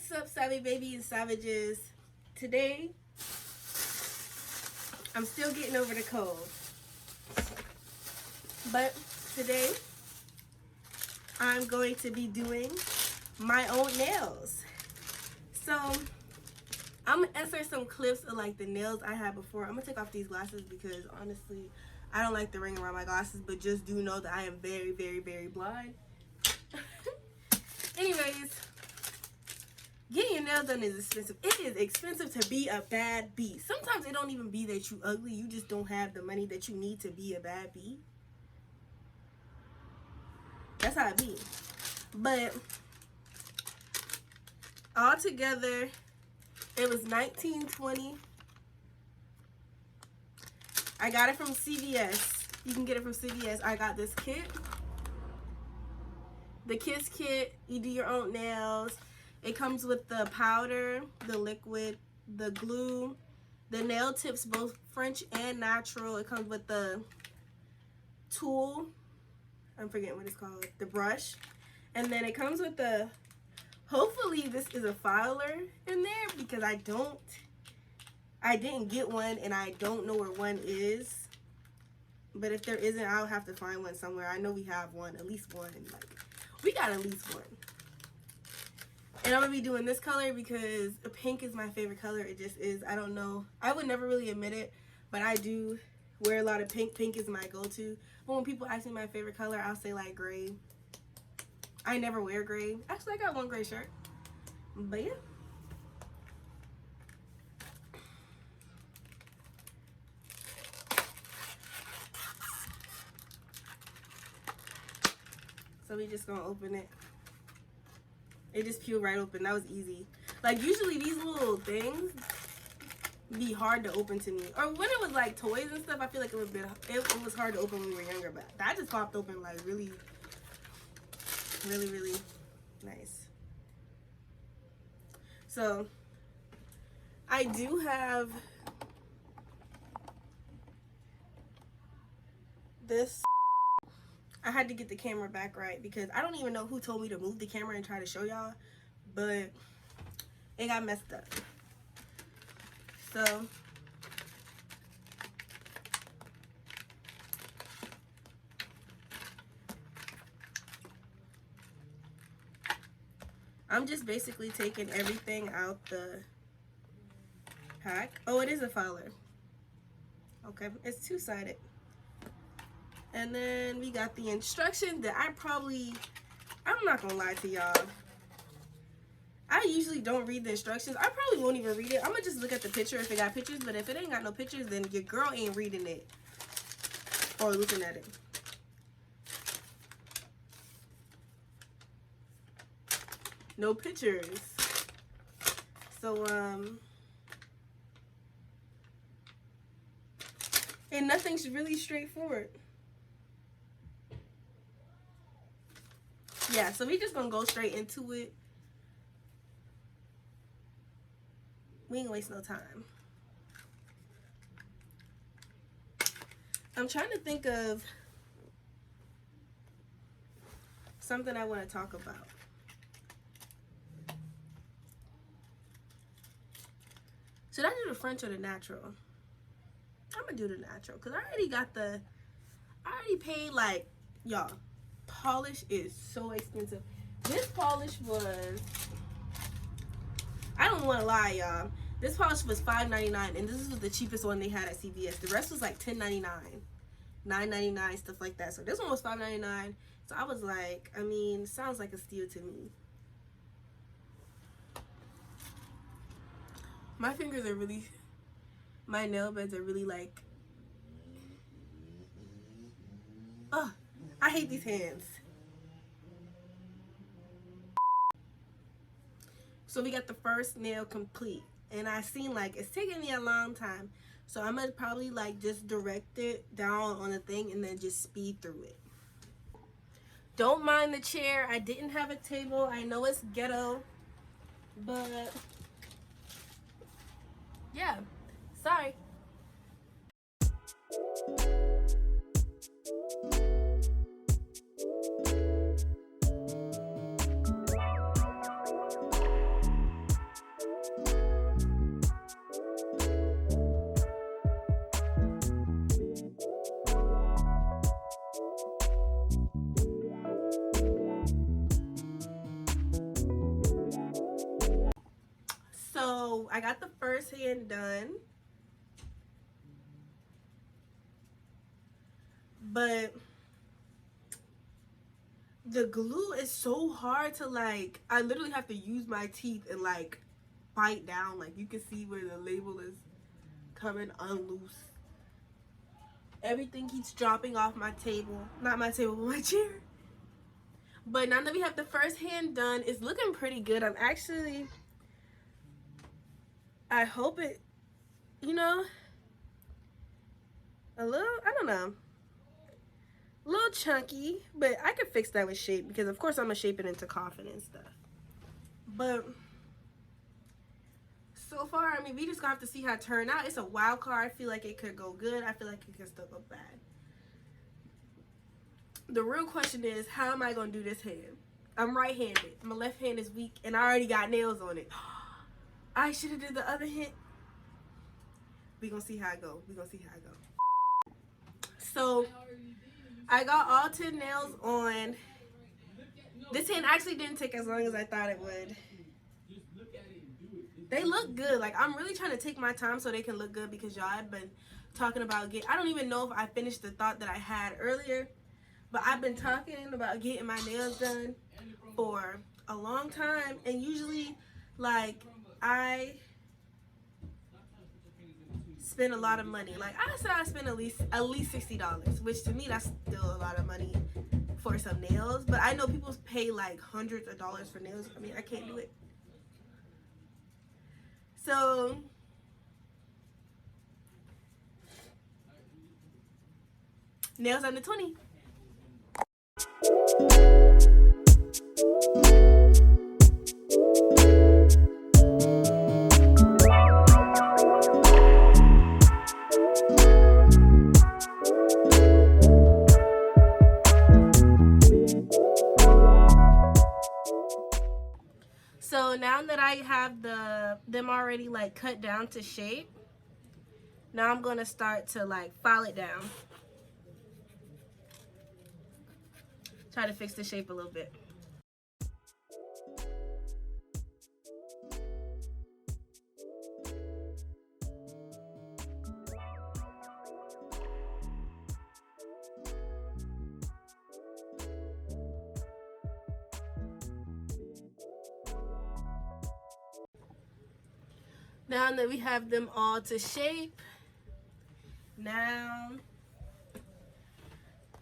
What's up, savvy baby and savages? Today, I'm still getting over the cold. But today, I'm going to be doing my own nails. So, I'm going to insert some clips of like the nails I had before. I'm going to take off these glasses because honestly, I don't like the ring around my glasses, but just do know that I am very, very, very blind. Anyways, getting your nails done is expensive. It is expensive to be a bad bee. Sometimes it don't even be that you ugly. You just don't have the money that you need to be a bad bee. That's how it be. But altogether, it was $19.20. I got it from CVS. You can get it from CVS. I got this kit. The Kiss Kit. You do your own nails. It comes with the powder, the liquid, the glue, the nail tips, both French and natural. It comes with the tool. I'm forgetting what it's called. The brush. And then it comes with the, hopefully this is a filer in there because I didn't get one and I don't know where one is. But if there isn't, I'll have to find one somewhere. I know we have one, at least one. Like, we got at least one. And I'm going to be doing this color because pink is my favorite color. It just is. I don't know. I would never really admit it, but I do wear a lot of pink. Pink is my go-to. But when people ask me my favorite color, I'll say like gray. I never wear gray. Actually, I got one gray shirt. But yeah. So we just gonna open it. It just peeled right open. That was easy. Like usually these little things be hard to open to me. Or when it was like toys and stuff, I feel like it was hard to open when we were younger. But that just popped open like really, really, really nice. So I do have this. I had to get the camera back right because I don't even know who told me to move the camera and try to show y'all, but it got messed up. So I'm just basically taking everything out the pack. Oh, it is a filer. Okay, it's two-sided. And then we got the instructions that I'm not gonna lie to y'all. I usually don't read the instructions. I probably won't even read it. I'm gonna just look at the picture if it got pictures, but if it ain't got no pictures, then your girl ain't reading it or looking at it. No pictures. So, and nothing's really straightforward. Yeah, so we just gonna go straight into it. We ain't waste no time. I'm trying to think of something I want to talk about. Should I do the French or the natural? I'm gonna do the natural because I already paid like, y'all. Polish is so expensive. This polish was, I don't want to lie, y'all. This polish was $5.99, and this was the cheapest one they had at CVS. The rest was like $10.99, $9.99, stuff like that. So this one was $5.99. So I was like, I mean, sounds like a steal to me. My fingers are really, my nail beds are really like, oh, I hate these hands. So we got the first nail complete. And I seen like it's taking me a long time. So I'm gonna probably like just direct it down on the thing and then just speed through it. Don't mind the chair. I didn't have a table. I know it's ghetto. But yeah, sorry. I got the first hand done, but the glue is so hard to like, I literally have to use my teeth and like bite down. Like you can see where the label is coming unloose. Everything keeps dropping off my table. Not my table, but my chair. But now that we have the first hand done, it's looking pretty good. I'm actually, I hope it, you know, a little, I don't know, a little chunky, but I could fix that with shape because of course I'm gonna shape it into coffin and stuff. But so far, I mean, we just gonna have to see how it turn out. It's a wild card. I feel like it could go good. I feel like it could still go bad. The real question is, how am I gonna do this hand? I'm right-handed. My left hand is weak, and I already got nails on it. I should have did the other hand. We gonna see how it go. We gonna see how it go. So I got all 10 nails on. This hand actually didn't take as long as I thought it would. They look good. Like, I'm really trying to take my time so they can look good because y'all have been talking about I don't even know if I finished the thought that I had earlier, but I've been talking about getting my nails done for a long time, and usually, like, I spend a lot of money. Like, I said I spend at least $60, which to me that's still a lot of money for some nails, but I know people pay like hundreds of dollars for nails. I mean, I can't do it. So nails under 20. So now that I have them already like cut down to shape, now I'm gonna start to like file it down. Try to fix the shape a little bit. Now that we have them all to shape, now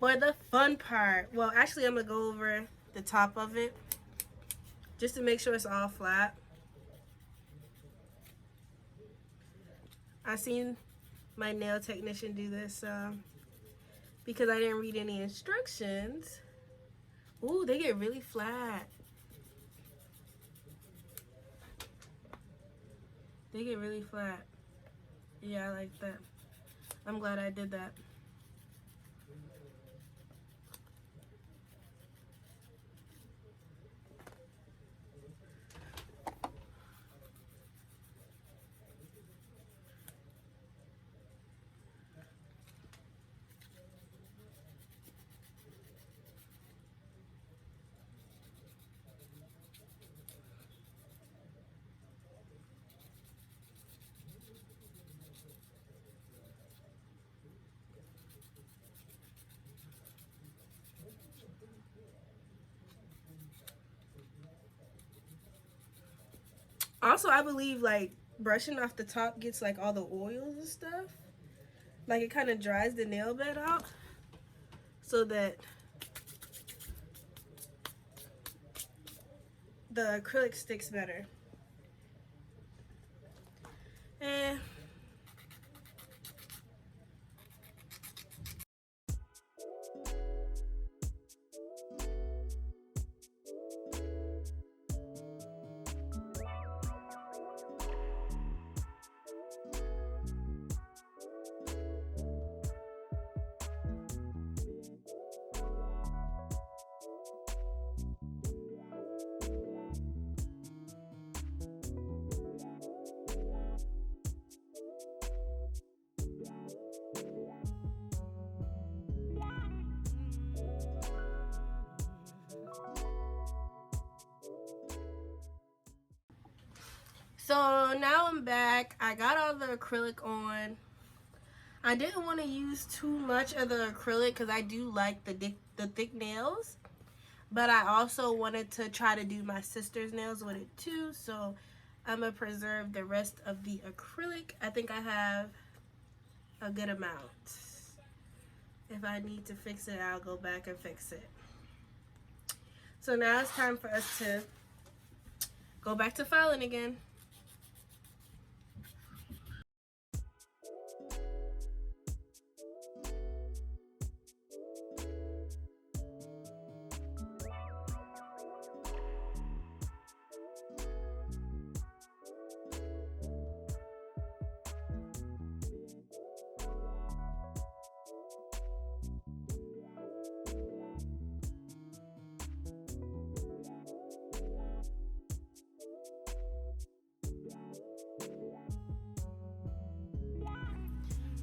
for the fun part. Well, actually I'm gonna go over the top of it just to make sure it's all flat. I seen my nail technician do this because I didn't read any instructions. Ooh, they get really flat. They get really flat. Yeah, I like that. I'm glad I did that. Also, I believe like brushing off the top gets like all the oils and stuff. Like it kind of dries the nail bed out so that the acrylic sticks better. And So now I'm back. I got all the acrylic on. I didn't want to use too much of the acrylic because I do like the thick nails. But I also wanted to try to do my sister's nails with it too. So I'm going to preserve the rest of the acrylic. I think I have a good amount. If I need to fix it, I'll go back and fix it. So now it's time for us to go back to filing again.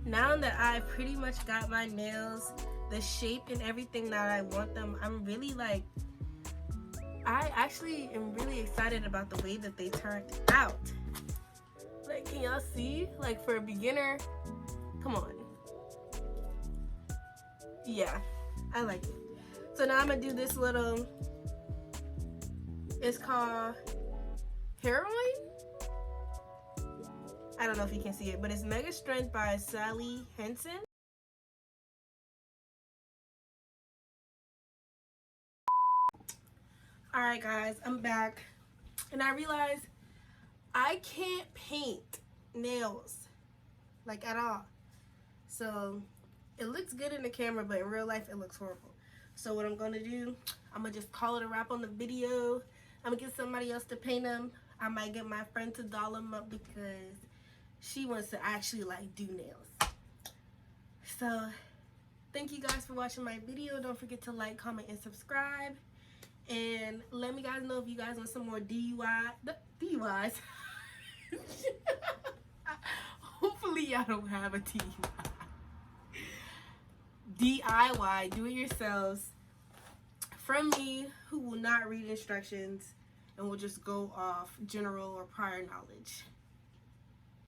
Now that I pretty much got my nails the shape and everything that I want them, I'm really like, I actually am really excited about the way that they turned out. Like, can y'all see? Like, for a beginner, come on. Yeah, I like it. So now I'm gonna do this little, it's called Heroin? I don't know if you can see it, but it's Mega Strength by Sally Henson. Alright guys, I'm back. And I realized I can't paint nails, like at all. So it looks good in the camera, but in real life it looks horrible. So what I'm gonna do, I'm gonna just call it a wrap on the video. I'm gonna get somebody else to paint them. I might get my friend to doll them up because she wants to actually like do nails. So thank you guys for watching my video. Don't forget to like, comment, and subscribe. And let me guys know if you guys want some more DUIs. Hopefully y'all don't have a DIY, do it yourselves, from me, who will not read instructions and will just go off general or prior knowledge.